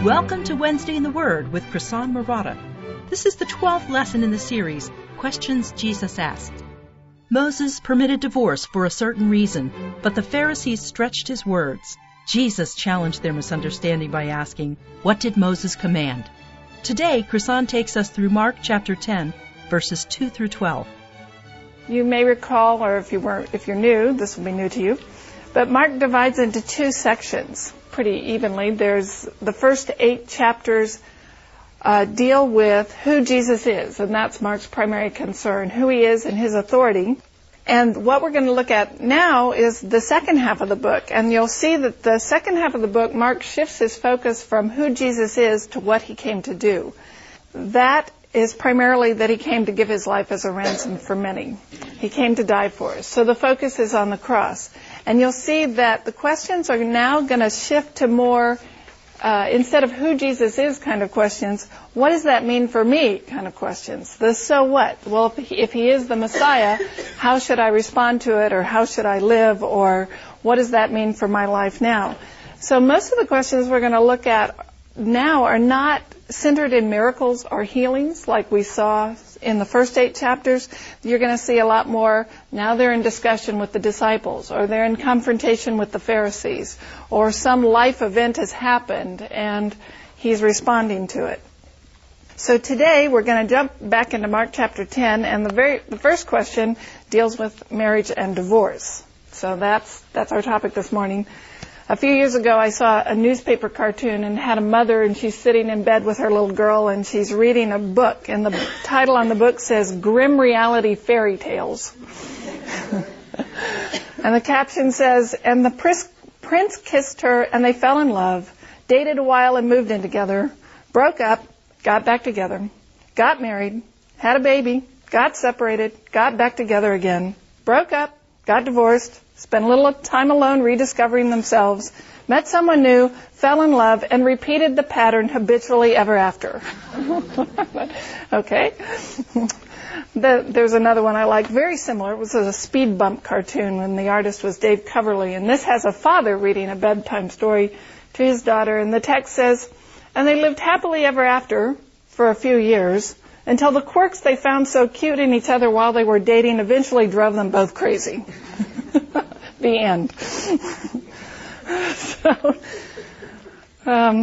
Welcome to Wednesday in the Word with Prasan Murata. This is the 12th lesson in the series, Questions Jesus Asked. Moses permitted divorce for a certain reason, but the Pharisees stretched his words. Jesus challenged their misunderstanding by asking, what did Moses command? Today, Prasan takes us through Mark chapter 10, verses 2 through 12. You may recall, or if you're new, this will be new to you, but Mark divides into two sections pretty evenly. There's the first 8 chapters deal with who Jesus is, and that's Mark's primary concern, who he is and his authority. And what we're going to look at now is the second half of the book, and you'll see that the second half of the book, Mark shifts his focus from who Jesus is to what he came to do. That is primarily that he came to give his life as a ransom for many. He came to die for us. So the focus is on the cross. And you'll see that the questions are now going to shift to more, instead of who Jesus is kind of questions, what does that mean for me kind of questions. The so what? Well, if he is the Messiah, how should I respond to it, or how should I live, or what does that mean for my life now? So most of the questions we're going to look at now are not centered in miracles or healings like we saw in the first 8 chapters. You're going to see a lot more. Now they're in discussion with the disciples, or they're in confrontation with the Pharisees, or some life event has happened and he's responding to it. So today we're going to jump back into Mark chapter 10, and the first question deals with marriage and divorce. So that's our topic this morning. A few years ago, I saw a newspaper cartoon and had a mother, and she's sitting in bed with her little girl, and she's reading a book, and the title on the book says, Grim Reality Fairy Tales. And the caption says, and the prince kissed her, and they fell in love, dated a while and moved in together, broke up, got back together, got married, had a baby, got separated, got back together again, broke up, got divorced, spent a little time alone rediscovering themselves, met someone new, fell in love, and repeated the pattern habitually ever after. Okay. There's another one I like, very similar. It was a speed bump cartoon, and the artist was Dave Coverley. And this has a father reading a bedtime story to his daughter, and the text says, and they lived happily ever after for a few years, until the quirks they found so cute in each other while they were dating eventually drove them both crazy. The end.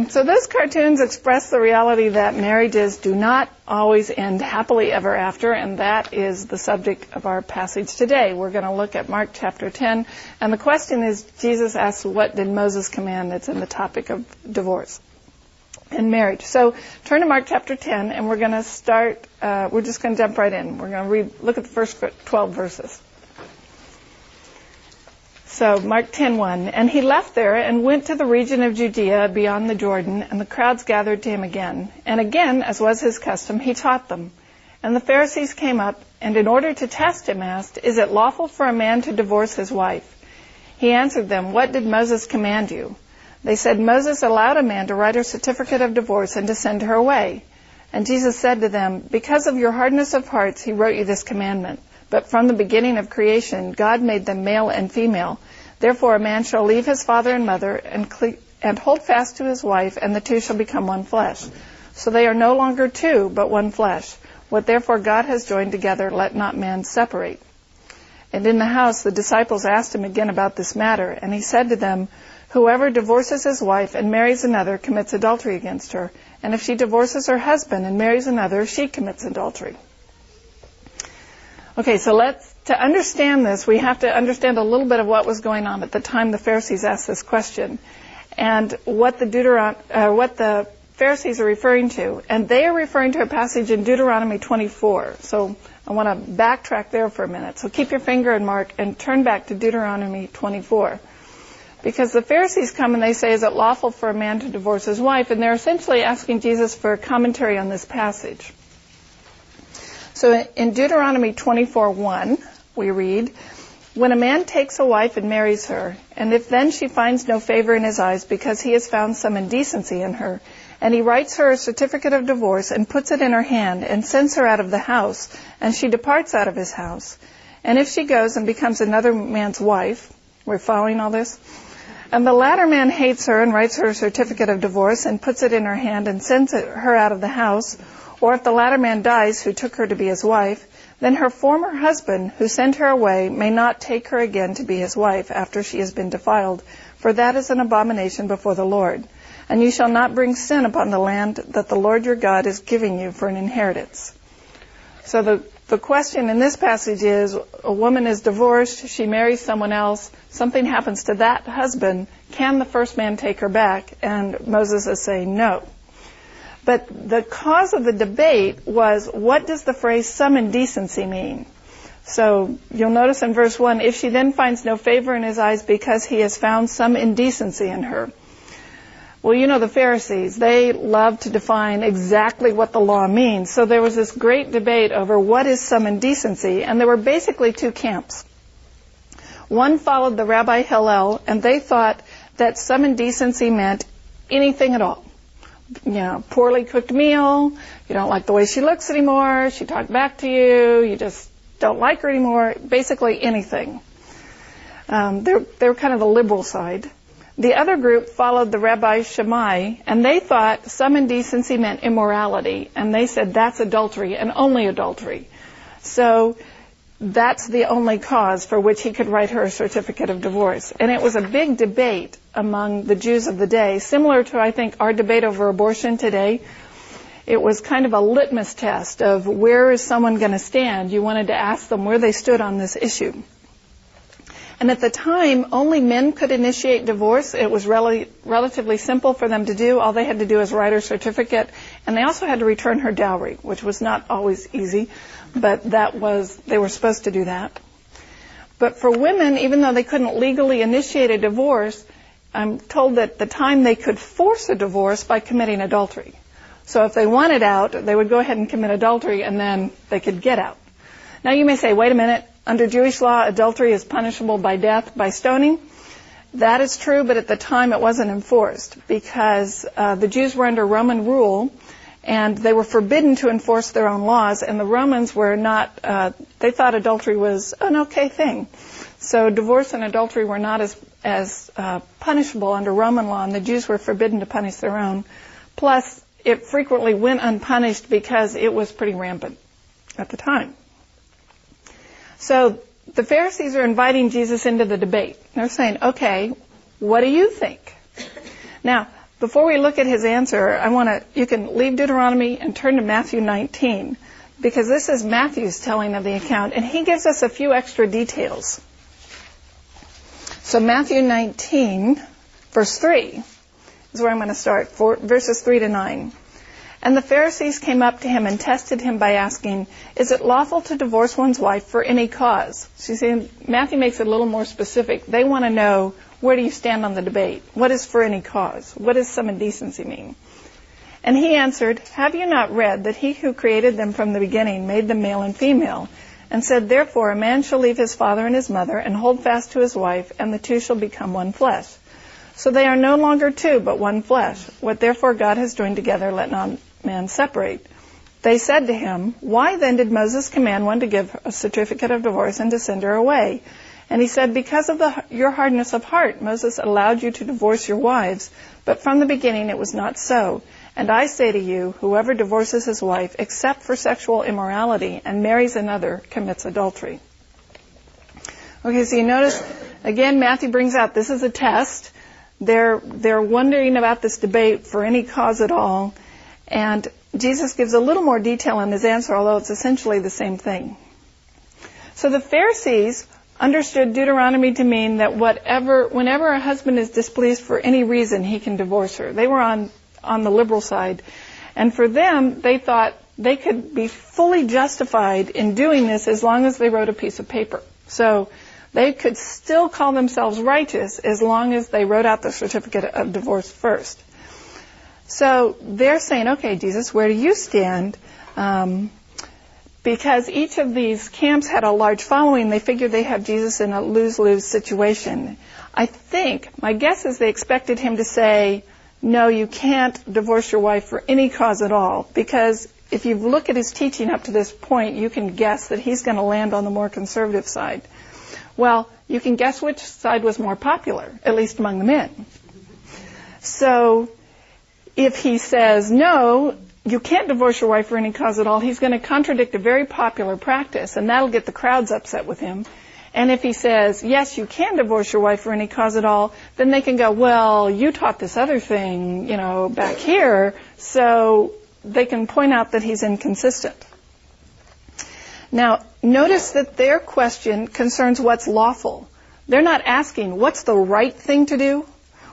So those cartoons express the reality that marriages do not always end happily ever after, and that is the subject of our passage today. We're going to look at Mark chapter 10, and the question is, Jesus asks, what did Moses command? That's in the topic of divorce and marriage. So turn to Mark chapter 10, and we're going to start, we're just going to jump right in. We're going to look at the first 12 verses. So Mark 10:1, and he left there and went to the region of Judea beyond the Jordan, and the crowds gathered to him again. And again, as was his custom, he taught them. And the Pharisees came up, and in order to test him asked, is it lawful for a man to divorce his wife? He answered them, what did Moses command you? They said, Moses allowed a man to write a certificate of divorce and to send her away. And Jesus said to them, because of your hardness of hearts, he wrote you this commandment. But from the beginning of creation, God made them male and female. Therefore, a man shall leave his father and mother and hold fast to his wife, and the two shall become one flesh. So they are no longer two, but one flesh. What therefore God has joined together, let not man separate. And in the house, the disciples asked him again about this matter, and he said to them, whoever divorces his wife and marries another commits adultery against her. And if she divorces her husband and marries another, she commits adultery. Okay, so to understand this, we have to understand a little bit of what was going on at the time the Pharisees asked this question, and what the Pharisees are referring to. And they are referring to a passage in Deuteronomy 24. So I want to backtrack there for a minute. So keep your finger in Mark and turn back to Deuteronomy 24. Because the Pharisees come and they say, is it lawful for a man to divorce his wife? And they're essentially asking Jesus for a commentary on this passage. So in Deuteronomy 24:1, we read, when a man takes a wife and marries her, and if then she finds no favor in his eyes because he has found some indecency in her, and he writes her a certificate of divorce and puts it in her hand and sends her out of the house, and she departs out of his house, and if she goes and becomes another man's wife, we're following all this, And the latter man hates her and writes her a certificate of divorce and puts it in her hand and sends her out of the house. Or if the latter man dies who took her to be his wife, then her former husband who sent her away may not take her again to be his wife after she has been defiled, for that is an abomination before the Lord. And you shall not bring sin upon the land that the Lord your God is giving you for an inheritance. So the question in this passage is, a woman is divorced, she marries someone else, something happens to that husband, can the first man take her back? And Moses is saying no. But the cause of the debate was, what does the phrase some indecency mean? So you'll notice in verse 1, if she then finds no favor in his eyes because he has found some indecency in her. Well, you know the Pharisees, they love to define exactly what the law means. So there was this great debate over what is some indecency, and there were basically two camps. One followed the Rabbi Hillel, and they thought that some indecency meant anything at all. You know, poorly cooked meal, you don't like the way she looks anymore, she talked back to you, you just don't like her anymore, basically anything. They were kind of the liberal side. The other group followed the Rabbi Shammai, and they thought some indecency meant immorality, and they said that's adultery, and only adultery. So that's the only cause for which he could write her a certificate of divorce. And it was a big debate among the Jews of the day, similar to, I think, our debate over abortion today. It was kind of a litmus test of where is someone going to stand. You wanted to ask them where they stood on this issue. And at the time, only men could initiate divorce. It was relatively simple for them to do. All they had to do was write her certificate. And they also had to return her dowry, which was not always easy, but they were supposed to do that. But for women, even though they couldn't legally initiate a divorce, I'm told that at the time they could force a divorce by committing adultery. So if they wanted out, they would go ahead and commit adultery, and then they could get out. Now you may say, wait a minute, under Jewish law, adultery is punishable by death, by stoning. That is true, but at the time it wasn't enforced because the Jews were under Roman rule, and they were forbidden to enforce their own laws, and the Romans were not, they thought adultery was an okay thing. So divorce and adultery were not as punishable under Roman law, and the Jews were forbidden to punish their own. Plus, it frequently went unpunished because it was pretty rampant at the time. So the Pharisees are inviting Jesus into the debate. They're saying, okay, what do you think? Now, before we look at his answer, you can leave Deuteronomy and turn to Matthew 19, because this is Matthew's telling of the account, and he gives us a few extra details. So Matthew 19, verse 3 is where I'm going to start, verses 3 to 9. And the Pharisees came up to him and tested him by asking, is it lawful to divorce one's wife for any cause? So you see, Matthew makes it a little more specific. They want to know, where do you stand on the debate? What is for any cause? What does some indecency mean? And he answered, have you not read that he who created them from the beginning made them male and female, and said, therefore a man shall leave his father and his mother and hold fast to his wife, and the two shall become one flesh. So they are no longer two, but one flesh. What therefore God has joined together, let not man separate. They said to him, why then did Moses command one to give a certificate of divorce and to send her away? And he said, because of your hardness of heart, Moses allowed you to divorce your wives, but from the beginning it was not so. And I say to you, whoever divorces his wife, except for sexual immorality, and marries another, commits adultery. Okay, so you notice, again, Matthew brings out, this is a test. They're wondering about this debate for any cause at all. And Jesus gives a little more detail in his answer, although it's essentially the same thing. So the Pharisees understood Deuteronomy to mean that whenever a husband is displeased for any reason, he can divorce her. They were on the liberal side. And for them, they thought they could be fully justified in doing this as long as they wrote a piece of paper. So they could still call themselves righteous as long as they wrote out the certificate of divorce first. So they're saying, okay, Jesus, where do you stand? Because each of these camps had a large following, they figured they have Jesus in a lose-lose situation. I think, my guess is they expected him to say, no, you can't divorce your wife for any cause at all. Because if you look at his teaching up to this point, you can guess that he's going to land on the more conservative side. Well, you can guess which side was more popular, at least among the men. So if he says, no, you can't divorce your wife for any cause at all, he's going to contradict a very popular practice, and that'll get the crowds upset with him. And if he says, yes, you can divorce your wife for any cause at all, then they can go, well, you taught this other thing, back here, so they can point out that he's inconsistent. Now, notice that their question concerns what's lawful. They're not asking, what's the right thing to do?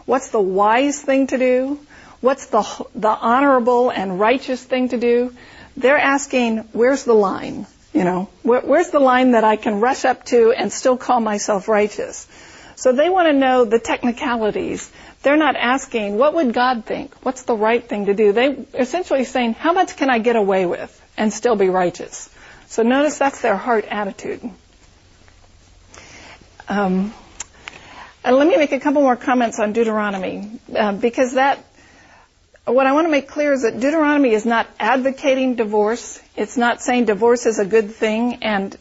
What's the wise thing to do? What's the honorable and righteous thing to do? They're asking, where's the line? Where's the line that I can rush up to and still call myself righteous? So they want to know the technicalities. They're not asking, what would God think? What's the right thing to do? They're essentially saying, how much can I get away with and still be righteous? So notice that's their heart attitude. And let me make a couple more comments on Deuteronomy, because what I want to make clear is that Deuteronomy is not advocating divorce. It's not saying divorce is a good thing and,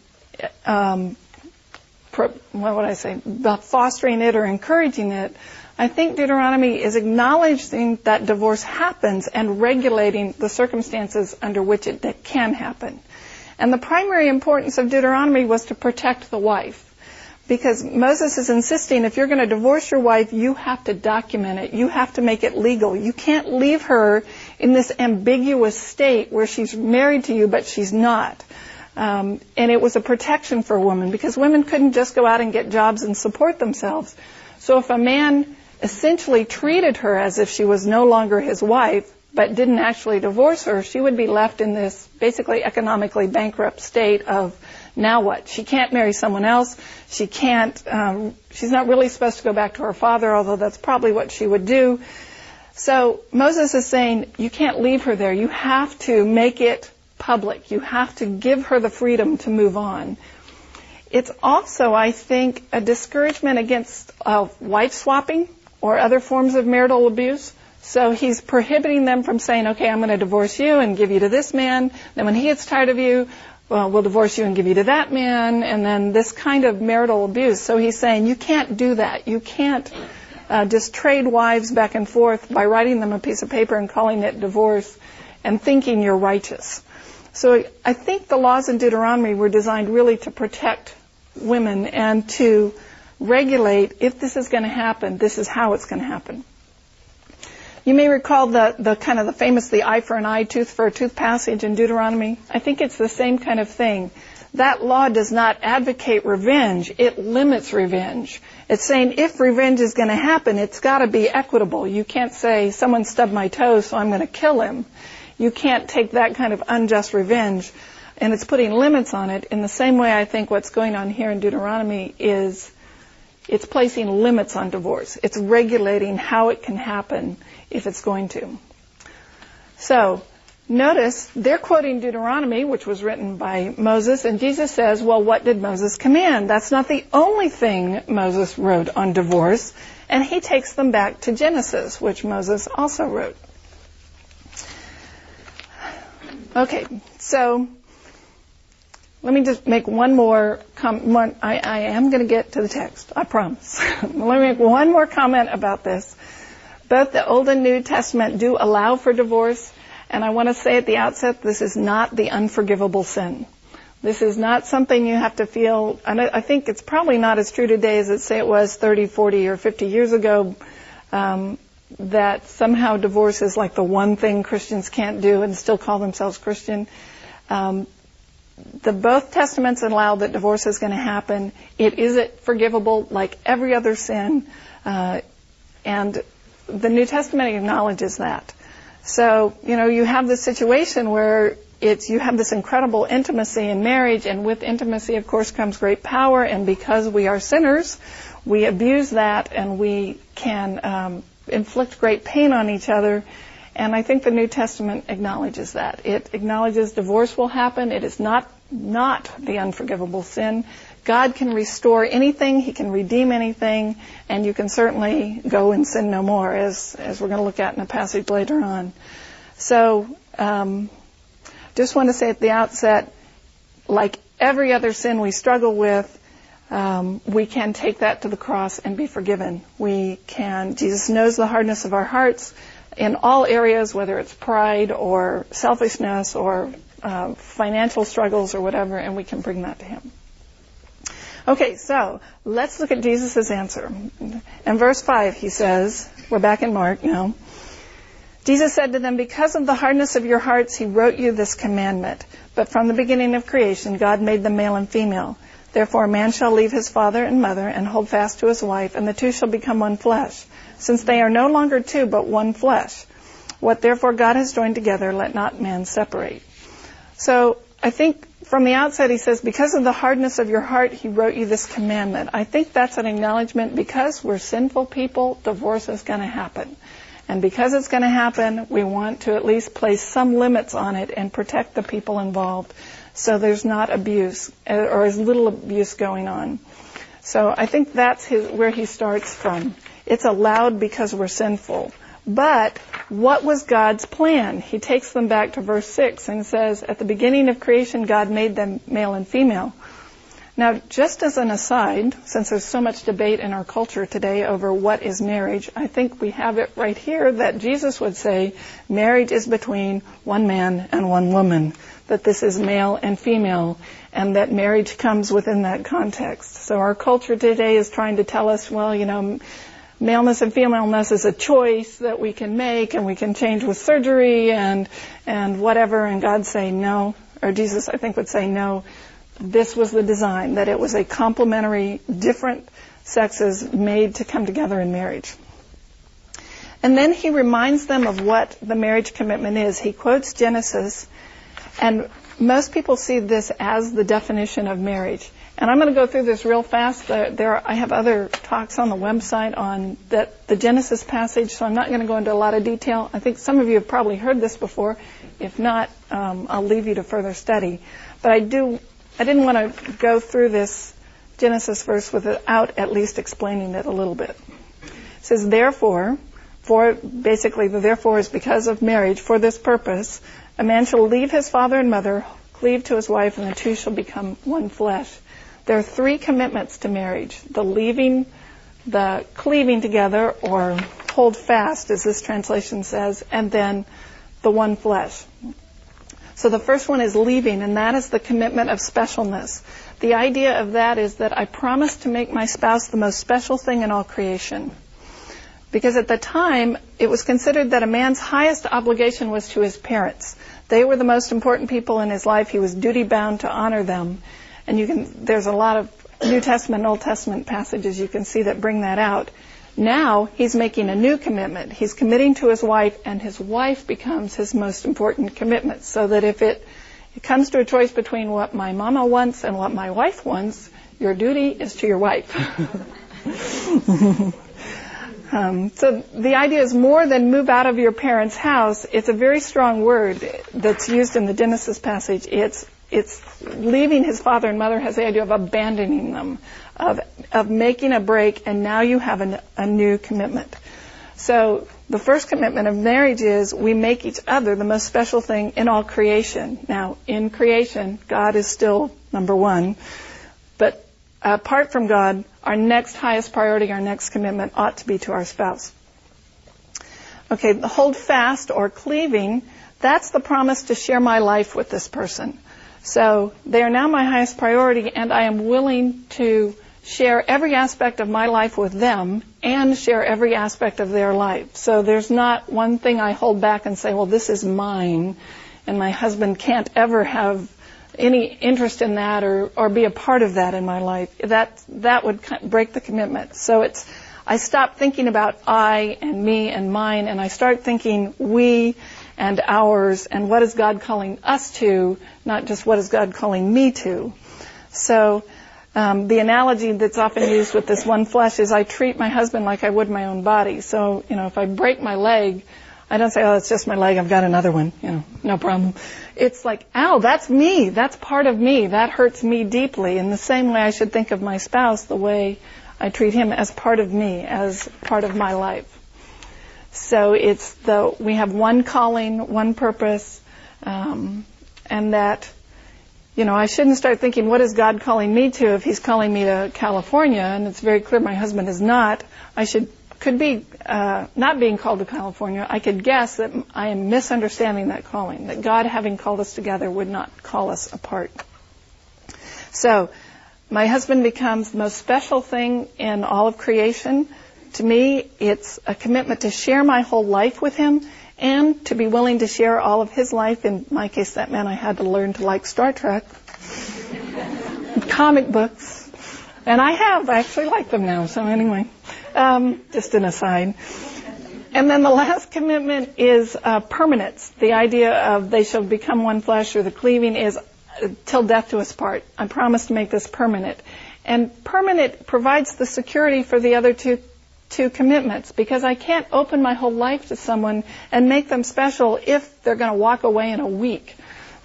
fostering it or encouraging it. I think Deuteronomy is acknowledging that divorce happens and regulating the circumstances under which it can happen. And the primary importance of Deuteronomy was to protect the wife. Because Moses is insisting if you're going to divorce your wife, you have to document it. You have to make it legal. You can't leave her in this ambiguous state where she's married to you, but she's not. And it was a protection for women because women couldn't just go out and get jobs and support themselves. So if a man essentially treated her as if she was no longer his wife, but didn't actually divorce her, she would be left in this basically economically bankrupt state of now what? She can't marry someone else. She can't, she's not really supposed to go back to her father, although that's probably what she would do. So Moses is saying, you can't leave her there. You have to make it public. You have to give her the freedom to move on. It's also, I think, a discouragement against wife swapping or other forms of marital abuse. So he's prohibiting them from saying, okay, I'm going to divorce you and give you to this man. Then when he gets tired of you, well, we'll divorce you and give you to that man. And then this kind of marital abuse. So he's saying, you can't do that. You can't just trade wives back and forth by writing them a piece of paper and calling it divorce and thinking you're righteous. So I think the laws in Deuteronomy were designed really to protect women and to regulate, if this is going to happen, this is how it's going to happen. You may recall the kind of the famous the eye for an eye, tooth for a tooth passage in Deuteronomy. I think it's the same kind of thing. That law does not advocate revenge. It limits revenge. It's saying if revenge is going to happen, it's got to be equitable. You can't say someone stubbed my toe, so I'm going to kill him. You can't take that kind of unjust revenge. And it's putting limits on it. In the same way, I think what's going on here in Deuteronomy is it's placing limits on divorce. It's regulating how it can happen if it's going to. So, notice they're quoting Deuteronomy, which was written by Moses, and Jesus says, well, what did Moses command? That's not the only thing Moses wrote on divorce, and he takes them back to Genesis, which Moses also wrote. Okay, so let me just make one more comment. I am going to get to the text, I promise. Let me make one more comment about this. Both the Old and New Testament do allow for divorce, and I want to say at the outset, this is not the unforgivable sin. This is not something you have to feel, and I think it's probably not as true today as say it was 30, 40, or 50 years ago, that somehow divorce is like the one thing Christians can't do and still call themselves Christian. Both testaments allow that divorce is going to happen. It is forgivable like every other sin, and the New Testament acknowledges that. So, you have this situation where you have this incredible intimacy in marriage, and with intimacy, of course, comes great power, and because we are sinners, we abuse that, and we can inflict great pain on each other. And I think the New Testament acknowledges that. It acknowledges divorce will happen. It is not the unforgivable sin. God can restore anything. He can redeem anything. And you can certainly go and sin no more, as we're going to look at in a passage later on. So, just want to say at the outset, like every other sin we struggle with, we can take that to the cross and be forgiven. Jesus knows the hardness of our hearts in all areas, whether it's pride or selfishness or financial struggles or whatever, and we can bring that to him. Okay, so let's look at Jesus' answer. In verse 5, he says, we're back in Mark now. Jesus said to them, "Because of the hardness of your hearts, he wrote you this commandment. But from the beginning of creation, God made them male and female. Therefore, a man shall leave his father and mother and hold fast to his wife, and the two shall become one flesh. Since they are no longer two, but one flesh. What therefore God has joined together, let not man separate." So I think from the outset he says, because of the hardness of your heart, he wrote you this commandment. I think that's an acknowledgement, because we're sinful people, divorce is going to happen. And because it's going to happen, we want to at least place some limits on it and protect the people involved so there's not abuse, or as little abuse going on. So I think that's where he starts from. It's allowed because we're sinful. But what was God's plan? He takes them back to verse 6 and says, at the beginning of creation, God made them male and female. Now, just as an aside, since there's so much debate in our culture today over what is marriage, I think we have it right here that Jesus would say marriage is between one man and one woman, that this is male and female, and that marriage comes within that context. So our culture today is trying to tell us, well, maleness and femaleness is a choice that we can make, and we can change with surgery and whatever, and God say no, or Jesus, I think, would say no. This was the design, that it was a complementary, different sexes made to come together in marriage. And then he reminds them of what the marriage commitment is. He quotes Genesis, and most people see this as the definition of marriage. And I'm going to go through this real fast. I have other talks on the website on the Genesis passage, so I'm not going to go into a lot of detail. I think some of you have probably heard this before. If not, I'll leave you to further study. But I didn't want to go through this Genesis verse without at least explaining it a little bit. It says, therefore, basically the therefore is because of marriage, for this purpose, a man shall leave his father and mother, cleave to his wife, and the two shall become one flesh. There are three commitments to marriage: the leaving, the cleaving together, or hold fast, as this translation says, and then the one flesh. So the first one is leaving, and that is the commitment of specialness. The idea of that is that I promise to make my spouse the most special thing in all creation. Because at the time, it was considered that a man's highest obligation was to his parents. They were the most important people in his life. He was duty-bound to honor them. And there's a lot of New Testament and Old Testament passages you can see that bring that out. Now, he's making a new commitment. He's committing to his wife, and his wife becomes his most important commitment. So that if it comes to a choice between what my mama wants and what my wife wants, your duty is to your wife. So the idea is more than move out of your parents' house. It's a very strong word that's used in the Genesis passage. It's leaving his father and mother has the idea of abandoning them, of making a break, and now you have a new commitment. So the first commitment of marriage is we make each other the most special thing in all creation. Now, in creation, God is still number one, but apart from God, our next highest priority, our next commitment ought to be to our spouse. Okay, the hold fast or cleaving, that's the promise to share my life with this person. So they are now my highest priority, and I am willing to share every aspect of my life with them and share every aspect of their life. So there's not one thing I hold back and say, well, this is mine, and my husband can't ever have any interest in that or be a part of that in my life. That would break the commitment. So I stop thinking about I and me and mine, and I start thinking we and ours, and what is God calling us to, not just what is God calling me to. So the analogy that's often used with this one flesh is I treat my husband like I would my own body. So, if I break my leg, I don't say, oh, it's just my leg, I've got another one, no problem. It's like, ow, that's me, that's part of me, that hurts me deeply. In the same way I should think of my spouse the way I treat him as part of me, as part of my life. So we have one calling, one purpose, and that I shouldn't start thinking, what is God calling me to if he's calling me to California? And it's very clear my husband is not. Could be not being called to California. I could guess that I am misunderstanding that calling, that God, having called us together, would not call us apart. So, my husband becomes the most special thing in all of creation. To me, it's a commitment to share my whole life with him and to be willing to share all of his life. In my case, that meant I had to learn to like Star Trek, comic books, and I actually like them now. So anyway, just an aside. And then the last commitment is permanence. The idea of they shall become one flesh, or the cleaving is till death do us part. I promise to make this permanent. And permanent provides the security for the other two commitments, because I can't open my whole life to someone and make them special if they're going to walk away in a week.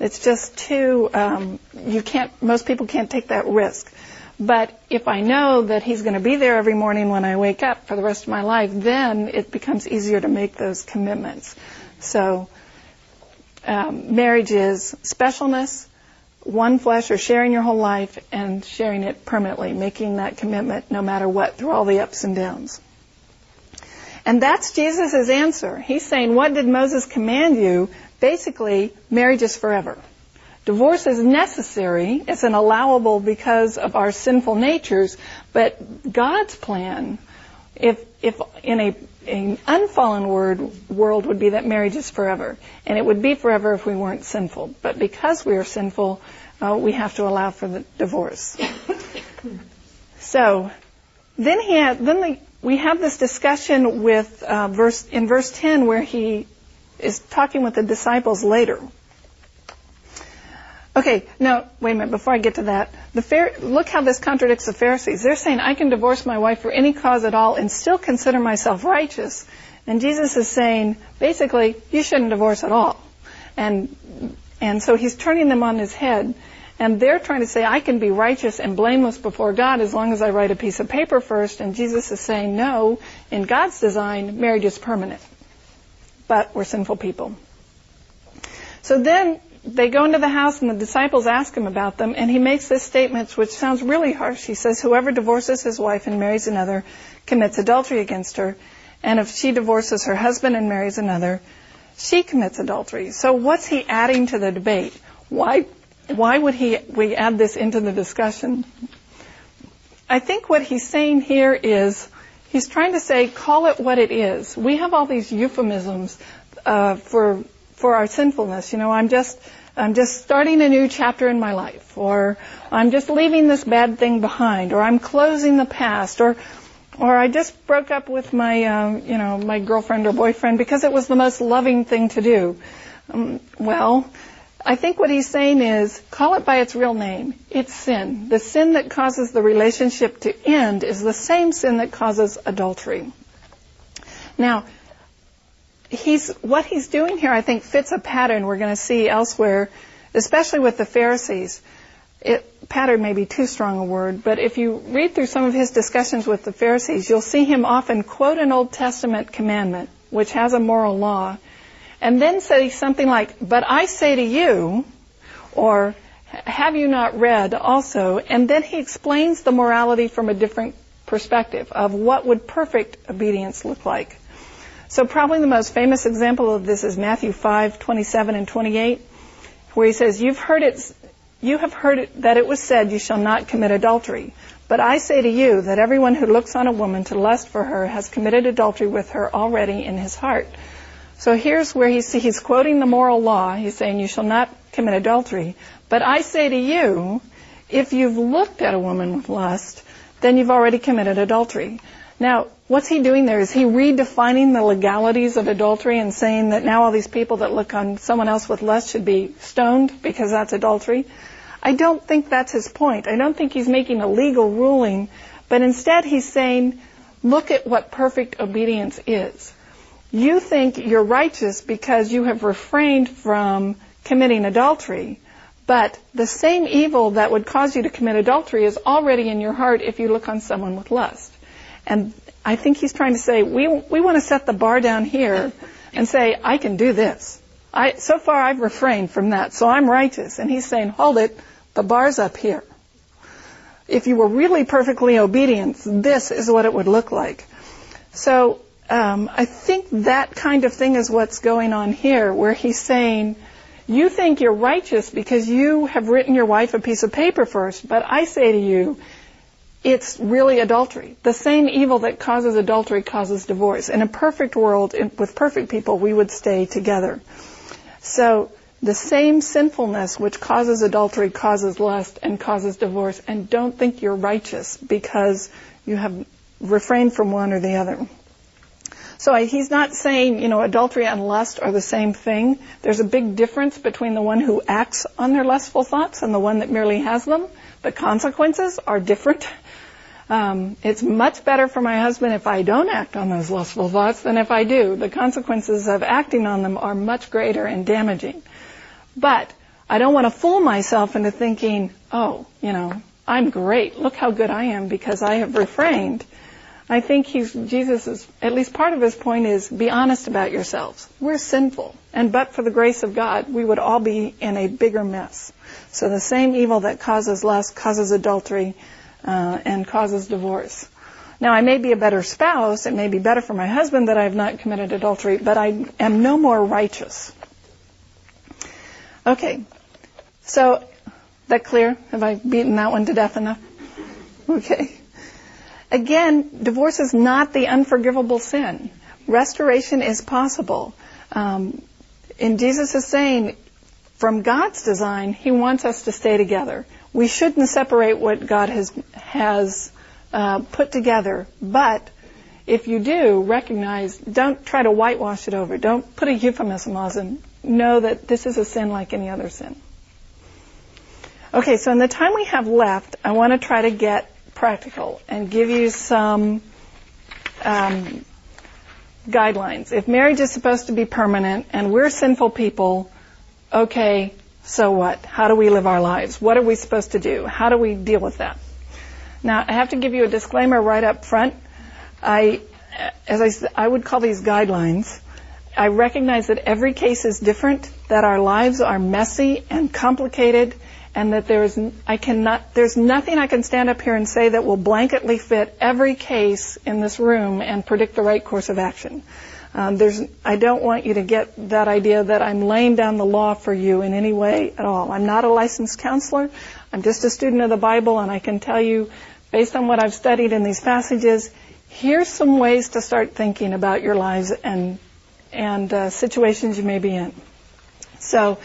It's just too, most people can't take that risk. But if I know that he's going to be there every morning when I wake up for the rest of my life, then it becomes easier to make those commitments. So, marriage is specialness, one flesh, or sharing your whole life, and sharing it permanently, making that commitment no matter what, through all the ups and downs. And that's Jesus' answer. He's saying, what did Moses command you? Basically, marriage is forever. Divorce is necessary. It's an allowable because of our sinful natures. But God's plan, if in an unfallen world would be that marriage is forever. And it would be forever if we weren't sinful. But because we are sinful, we have to allow for the divorce. So, we have this discussion with in verse 10 where he is talking with the disciples later. Okay, now, wait a minute, before I get to that. Look how this contradicts the Pharisees. They're saying, I can divorce my wife for any cause at all and still consider myself righteous. And Jesus is saying, basically, you shouldn't divorce at all. And so he's turning them on his head. And they're trying to say, I can be righteous and blameless before God as long as I write a piece of paper first. And Jesus is saying, no, in God's design, marriage is permanent. But we're sinful people. So then they go into the house and the disciples ask him about them, and he makes this statement which sounds really harsh. He says, whoever divorces his wife and marries another commits adultery against her, and if she divorces her husband and marries another, she commits adultery. So what's he adding to the debate? Why would we add this into the discussion? I think what he's saying here is he's trying to say, call it what it is. We have all these euphemisms for our sinfulness. I'm just starting a new chapter in my life, or I'm just leaving this bad thing behind, or I'm closing the past, or I just broke up with my my girlfriend or boyfriend because it was the most loving thing to do. Well, I think what he's saying is, call it by its real name. It's sin. The sin that causes the relationship to end is the same sin that causes adultery. Now, what he's doing here, I think, fits a pattern we're going to see elsewhere, especially with the Pharisees. Pattern may be too strong a word, but if you read through some of his discussions with the Pharisees, you'll see him often quote an Old Testament commandment, which has a moral law, and then say something like, but I say to you, or have you not read also, and then he explains the morality from a different perspective of what would perfect obedience look like. So probably the most famous example of this is Matthew 5:27 and 28, where he says, you have heard it that it was said, you shall not commit adultery. But I say to you that everyone who looks on a woman to lust for her has committed adultery with her already in his heart. So here's where he's quoting the moral law. He's saying, you shall not commit adultery. But I say to you, if you've looked at a woman with lust, then you've already committed adultery. Now, what's he doing there? Is he redefining the legalities of adultery and saying that now all these people that look on someone else with lust should be stoned because that's adultery? I don't think that's his point. I don't think he's making a legal ruling, but instead he's saying, look at what perfect obedience is. You think you're righteous because you have refrained from committing adultery, but the same evil that would cause you to commit adultery is already in your heart if you look on someone with lust. And I think he's trying to say, we want to set the bar down here and say, I can do this. So far I've refrained from that, so I'm righteous. And he's saying, hold it, The bar's up here. If you were really perfectly obedient, this is what it would look like. So I think that kind of thing is what's going on here, where he's saying, you think you're righteous because you have written your wife a piece of paper first, but I say to you, it's really adultery. The same evil that causes adultery causes divorce. In a perfect world, with perfect people, we would stay together. So the same sinfulness which causes adultery causes lust and causes divorce. And don't think you're righteous because you have refrained from one or the other. So he's not saying, adultery and lust are the same thing. There's a big difference between the one who acts on their lustful thoughts and the one that merely has them. The consequences are different. It's much better for my husband if I don't act on those lustful thoughts than if I do. The consequences of acting on them are much greater and damaging. But I don't want to fool myself into thinking, I'm great. Look how good I am because I have refrained. I think Jesus is, at least part of his point is, be honest about yourselves. We're sinful. And but for the grace of God, we would all be in a bigger mess. So the same evil that causes lust causes adultery and causes divorce. Now, I may be a better spouse. It may be better for my husband that I have not committed adultery, but I am no more righteous. Okay. So, that clear? Have I beaten that one to death enough? Okay. Again, divorce is not the unforgivable sin. Restoration is possible. And Jesus is saying, from God's design, he wants us to stay together. We shouldn't separate what God has put together. But if you do, recognize, don't try to whitewash it over. Don't put a euphemism on it. Know that this is a sin like any other sin. Okay, so in the time we have left, I want to try to get practical and give you some guidelines. If marriage is supposed to be permanent and we're sinful people, okay, so what? How do we live our lives? What are we supposed to do? How do we deal with that? Now, I have to give you a disclaimer right up front. I would call these guidelines. I recognize that every case is different, that our lives are messy and complicated, and that there's nothing I can stand up here and say that will blanketly fit every case in this room and predict the right course of action. I don't want you to get that idea that I'm laying down the law for you in any way at all. I'm not a licensed counselor. I'm just a student of the Bible, and I can tell you, based on what I've studied in these passages, here's some ways to start thinking about your lives and situations you may be in. So,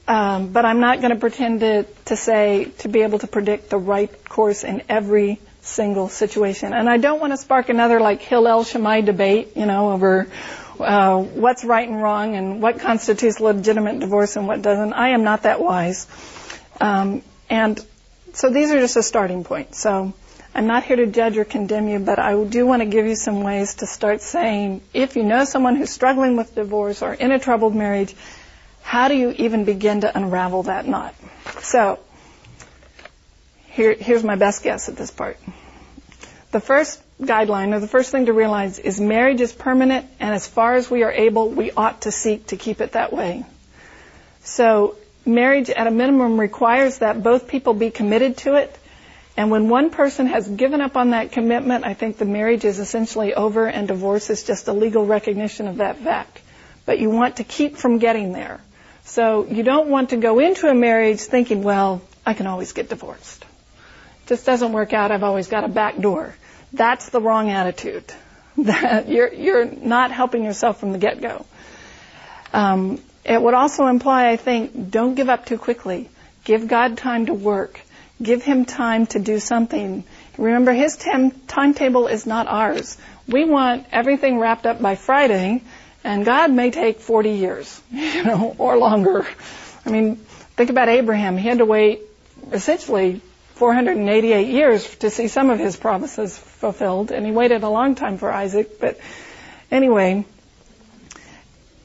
but I'm not going to pretend to be able to predict the right course in every single situation. And I don't want to spark another Hillel Shammai debate, over what's right and wrong and what constitutes legitimate divorce and what doesn't. I am not that wise. And so these are just a starting point. So I'm not here to judge or condemn you, but I do want to give you some ways to start saying, if you know someone who's struggling with divorce or in a troubled marriage, how do you even begin to unravel that knot? So, here's my best guess at this part. The first guideline, or the first thing to realize, is marriage is permanent, and as far as we are able, we ought to seek to keep it that way. So, marriage at a minimum requires that both people be committed to it, and when one person has given up on that commitment, I think the marriage is essentially over, and divorce is just a legal recognition of that fact. But you want to keep from getting there. So you don't want to go into a marriage thinking, well, I can always get divorced. It just doesn't work out. I've always got a back door. That's the wrong attitude. You're not helping yourself from the get-go. It would also imply, I think, don't give up too quickly. Give God time to work. Give him time to do something. Remember, his timetable is not ours. We want everything wrapped up by Friday, and God may take 40 years, or longer. I mean, think about Abraham. He had to wait essentially 488 years to see some of his promises fulfilled, and he waited a long time for Isaac. But anyway,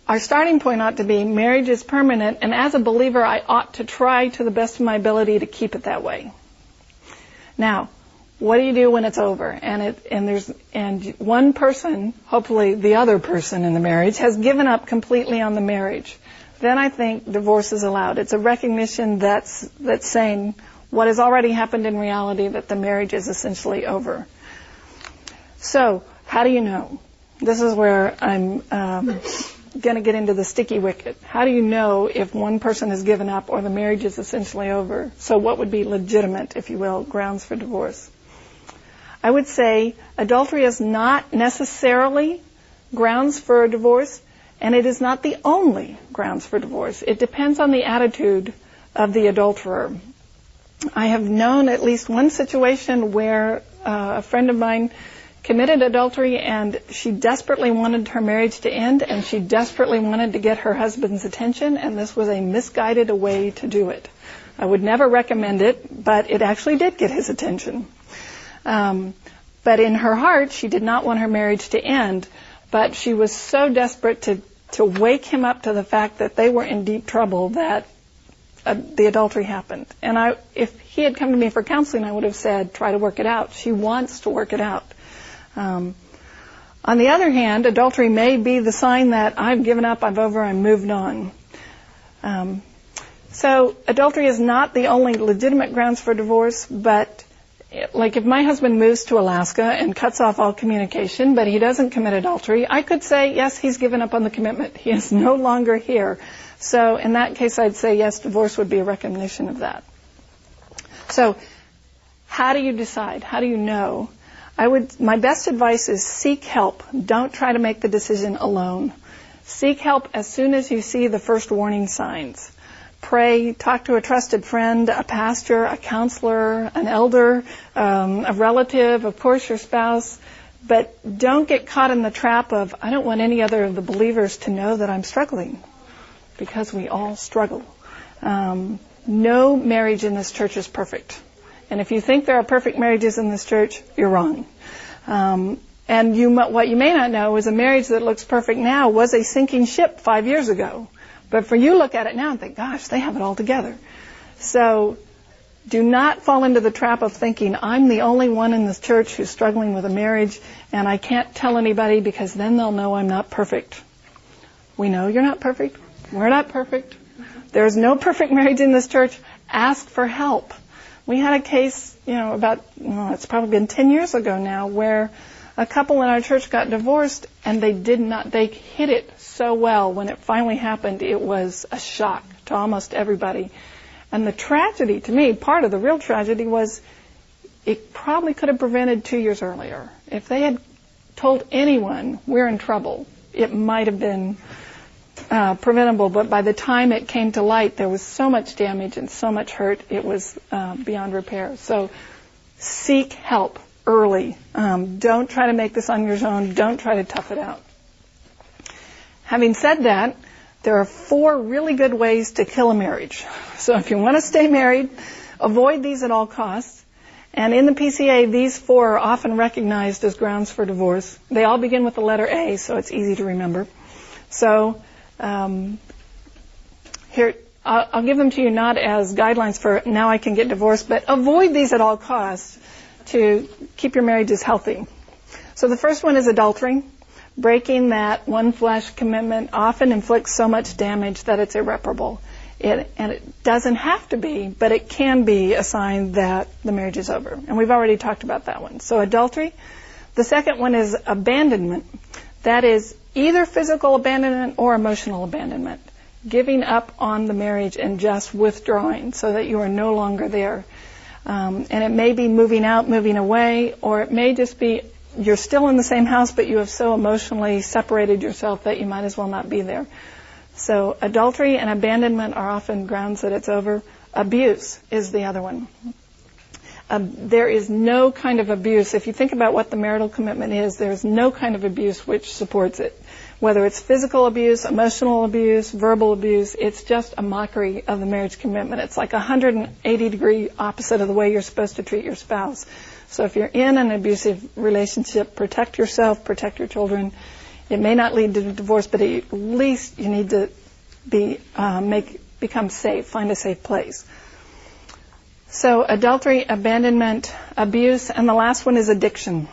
our starting point ought to be marriage is permanent, and as a believer, I ought to try to the best of my ability to keep it that way. Now, what do you do when it's over? And one person, hopefully the other person in the marriage, has given up completely on the marriage. then I think divorce is allowed. It's a recognition that's saying what has already happened in reality, that the marriage is essentially over. So, how do you know? This is where I'm going to get into the sticky wicket. How do you know if one person has given up or the marriage is essentially over? So what would be legitimate, if you will, grounds for divorce? I would say adultery is not necessarily grounds for a divorce, and it is not the only grounds for divorce. It depends on the attitude of the adulterer. I have known at least one situation where a friend of mine committed adultery, and she desperately wanted her marriage to end, and she desperately wanted to get her husband's attention, and this was a misguided way to do it. I would never recommend it, but it actually did get his attention. But in her heart, she did not want her marriage to end, but she was so desperate to wake him up to the fact that they were in deep trouble that the adultery happened. And if he had come to me for counseling, I would have said, try to work it out. She wants to work it out. On the other hand, adultery may be the sign that I've given up, I've moved on. So adultery is not the only legitimate grounds for divorce, but like if my husband moves to Alaska and cuts off all communication, but he doesn't commit adultery, I could say, yes, he's given up on the commitment. He is no longer here. So in that case, I'd say, yes, divorce would be a recognition of that. So how do you decide? How do you know? My best advice is seek help. Don't try to make the decision alone. Seek help as soon as you see the first warning signs. Pray, talk to a trusted friend, a pastor, a counselor, an elder, a relative, of course your spouse. But don't get caught in the trap of, I don't want any other of the believers to know that I'm struggling, because we all struggle. No marriage in this church is perfect. And if you think there are perfect marriages in this church, you're wrong. And what you may not know is a marriage that looks perfect now was a sinking ship 5 years ago. But for you look at it now and think, gosh, they have it all together. So do not fall into the trap of thinking, I'm the only one in this church who's struggling with a marriage, and I can't tell anybody because then they'll know I'm not perfect. We know you're not perfect. We're not perfect. There's no perfect marriage in this church. Ask for help. We had a case, it's probably been 10 years ago now, where a couple in our church got divorced, and they hid it so well. When it finally happened, it was a shock to almost everybody. And the tragedy, to me, part of the real tragedy was it probably could have prevented 2 years earlier. If they had told anyone we're in trouble, it might have been preventable, but by the time it came to light, there was so much damage and so much hurt, it was beyond repair. So seek help early. Don't try to make this on your own. Don't try to tough it out. Having said that, there are 4 really good ways to kill a marriage. So if you want to stay married, avoid these at all costs. And in the PCA, these 4 are often recognized as grounds for divorce. They all begin with the letter A, so it's easy to remember. So here, I'll give them to you not as guidelines for now I can get divorced, but avoid these at all costs to keep your marriages healthy. So the first one is adultery. Breaking that one flesh commitment often inflicts so much damage that it's irreparable. And it doesn't have to be, but it can be a sign that the marriage is over. And we've already talked about that one. So adultery. The second one is abandonment. That is either physical abandonment or emotional abandonment. Giving up on the marriage and just withdrawing so that you are no longer there. And it may be moving out, moving away, or it may just be you're still in the same house, but you have so emotionally separated yourself that you might as well not be there. So adultery and abandonment are often grounds that it's over. Abuse is the other one. There is no kind of abuse. If you think about what the marital commitment is, there's no kind of abuse which supports it. Whether it's physical abuse, emotional abuse, verbal abuse, it's just a mockery of the marriage commitment. It's like a 180-degree opposite of the way you're supposed to treat your spouse. So if you're in an abusive relationship, protect yourself, protect your children. It may not lead to divorce, but at least you need to become safe, find a safe place. So adultery, abandonment, abuse, and the last one is addiction.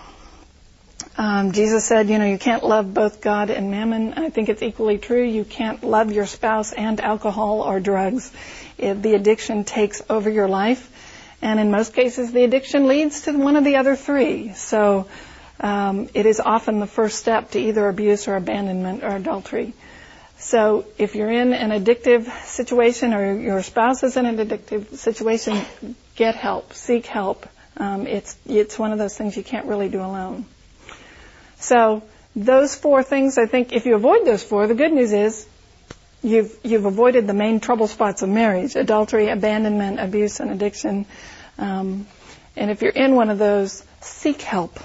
Jesus said, you can't love both God and mammon. I think it's equally true. You can't love your spouse and alcohol or drugs. The addiction takes over your life. And in most cases, the addiction leads to one of the other three. So it is often the first step to either abuse or abandonment or adultery. So if you're in an addictive situation or your spouse is in an addictive situation, get help, seek help. It's one of those things you can't really do alone. So those four things, I think, if you avoid those four, the good news is you've avoided the main trouble spots of marriage: adultery, abandonment, abuse, and addiction. And if you're in one of those, seek help.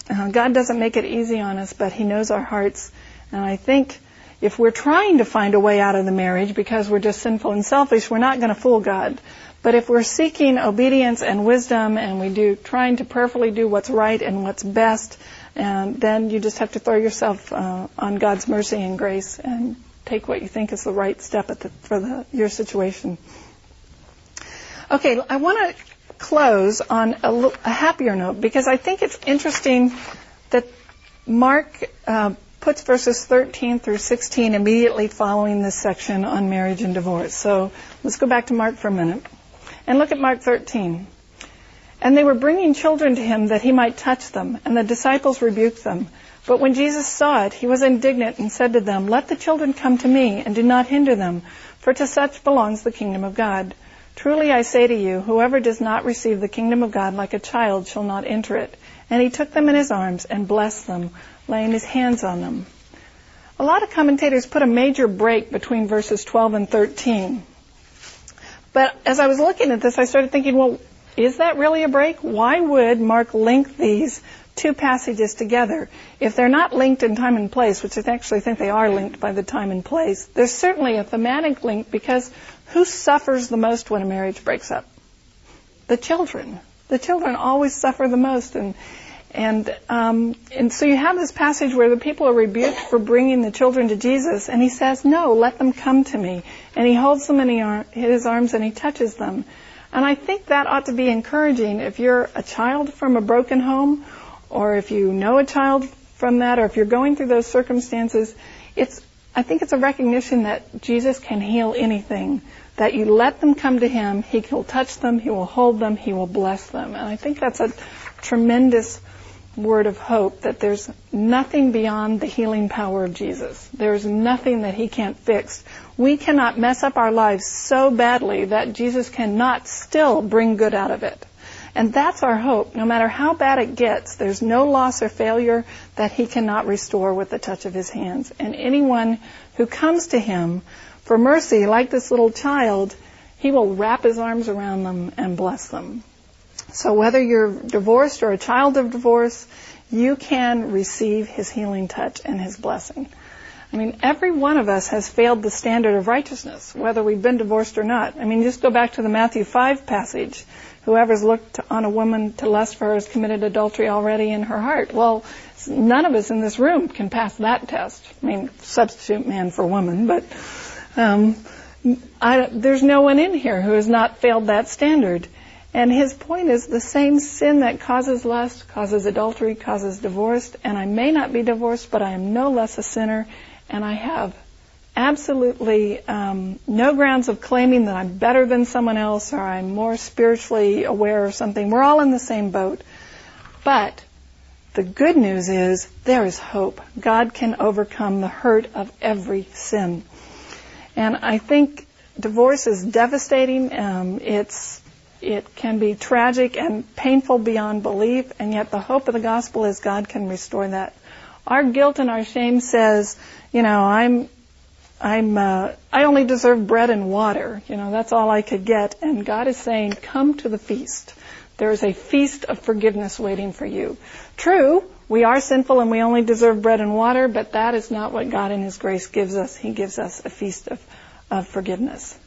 God doesn't make it easy on us, but He knows our hearts. And I think if we're trying to find a way out of the marriage because we're just sinful and selfish, we're not going to fool God. But if we're seeking obedience and wisdom and trying to prayerfully do what's right and what's best, then you just have to throw yourself on God's mercy and grace and take what you think is the right step for your situation. Okay, I want to close on a happier note because I think it's interesting that Mark puts verses 13 through 16 immediately following this section on marriage and divorce. So let's go back to Mark for a minute and look at Mark 13. And they were bringing children to him that he might touch them, and the disciples rebuked them. But when Jesus saw it, he was indignant and said to them, "Let the children come to me, and do not hinder them, for to such belongs the kingdom of God. Truly I say to you, whoever does not receive the kingdom of God like a child shall not enter it." And he took them in his arms and blessed them, laying his hands on them. A lot of commentators put a major break between verses 12 and 13. But as I was looking at this, I started thinking, well, is that really a break? Why would Mark link these two passages together? If they're not linked in time and place, which I actually think they are linked by the time and place, there's certainly a thematic link because who suffers the most when a marriage breaks up? The children. The children always suffer the most. And so you have this passage where the people are rebuked for bringing the children to Jesus, and he says, "No, let them come to me." And he holds them in his arms and he touches them. And I think that ought to be encouraging if you're a child from a broken home, or if you know a child from that, or if you're going through those circumstances. I think it's a recognition that Jesus can heal anything, that you let them come to him, he will touch them, he will hold them, he will bless them. And I think that's a tremendous word of hope, that there's nothing beyond the healing power of Jesus. There's nothing that he can't fix. We cannot mess up our lives so badly that Jesus cannot still bring good out of it. And that's our hope. No matter how bad it gets, there's no loss or failure that he cannot restore with the touch of his hands. And anyone who comes to him for mercy, like this little child, he will wrap his arms around them and bless them. So whether you're divorced or a child of divorce, you can receive his healing touch and his blessing. I mean, every one of us has failed the standard of righteousness, whether we've been divorced or not. I mean, just go back to the Matthew 5 passage. Whoever's looked on a woman to lust for her has committed adultery already in her heart. Well, none of us in this room can pass that test. I mean, substitute man for woman, but there's no one in here who has not failed that standard. And his point is the same sin that causes lust, causes adultery, causes divorce, and I may not be divorced, but I am no less a sinner, and I have absolutely no grounds of claiming that I'm better than someone else or I'm more spiritually aware of something. We're all in the same boat. But the good news is there is hope. God can overcome the hurt of every sin. And I think divorce is devastating. It can be tragic and painful beyond belief, and yet the hope of the gospel is God can restore that. Our guilt and our shame says, I only deserve bread and water. That's all I could get. And God is saying, come to the feast. There is a feast of forgiveness waiting for you. True, we are sinful and we only deserve bread and water, but that is not what God in his grace gives us. He gives us a feast of forgiveness.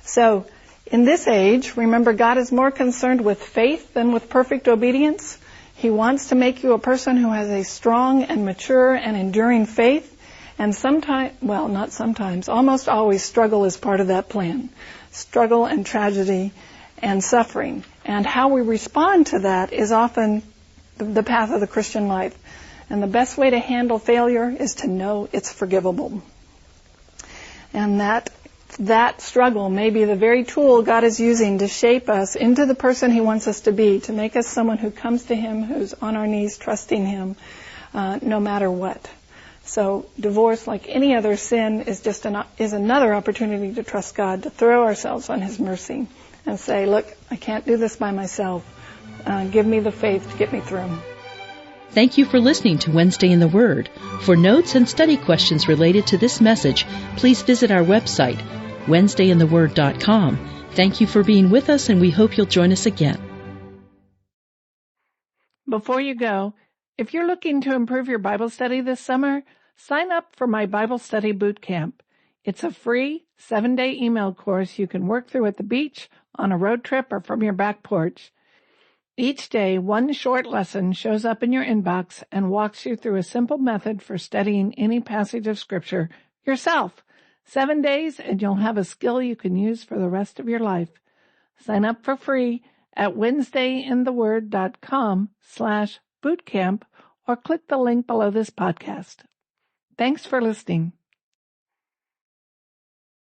So, in this age, remember, God is more concerned with faith than with perfect obedience. He wants to make you a person who has a strong and mature and enduring faith. And almost always struggle is part of that plan. Struggle and tragedy and suffering. And how we respond to that is often the path of the Christian life. And the best way to handle failure is to know it's forgivable. And that struggle may be the very tool God is using to shape us into the person He wants us to be, to make us someone who comes to Him, who's on our knees trusting Him, no matter what. So divorce, like any other sin, is another opportunity to trust God, to throw ourselves on His mercy and say, look, I can't do this by myself. Give me the faith to get me through. Thank you for listening to Wednesday in the Word. For notes and study questions related to this message, please visit our website, WednesdayInTheWord.com. Thank you for being with us, and we hope you'll join us again. Before you go, if you're looking to improve your Bible study this summer, sign up for my Bible Study Boot Camp. It's a free 7-day email course you can work through at the beach, on a road trip, or from your back porch. Each day, one short lesson shows up in your inbox and walks you through a simple method for studying any passage of Scripture yourself. 7 days, and you'll have a skill you can use for the rest of your life. Sign up for free at WednesdayInTheWord.com/bootcamp or click the link below this podcast. Thanks for listening.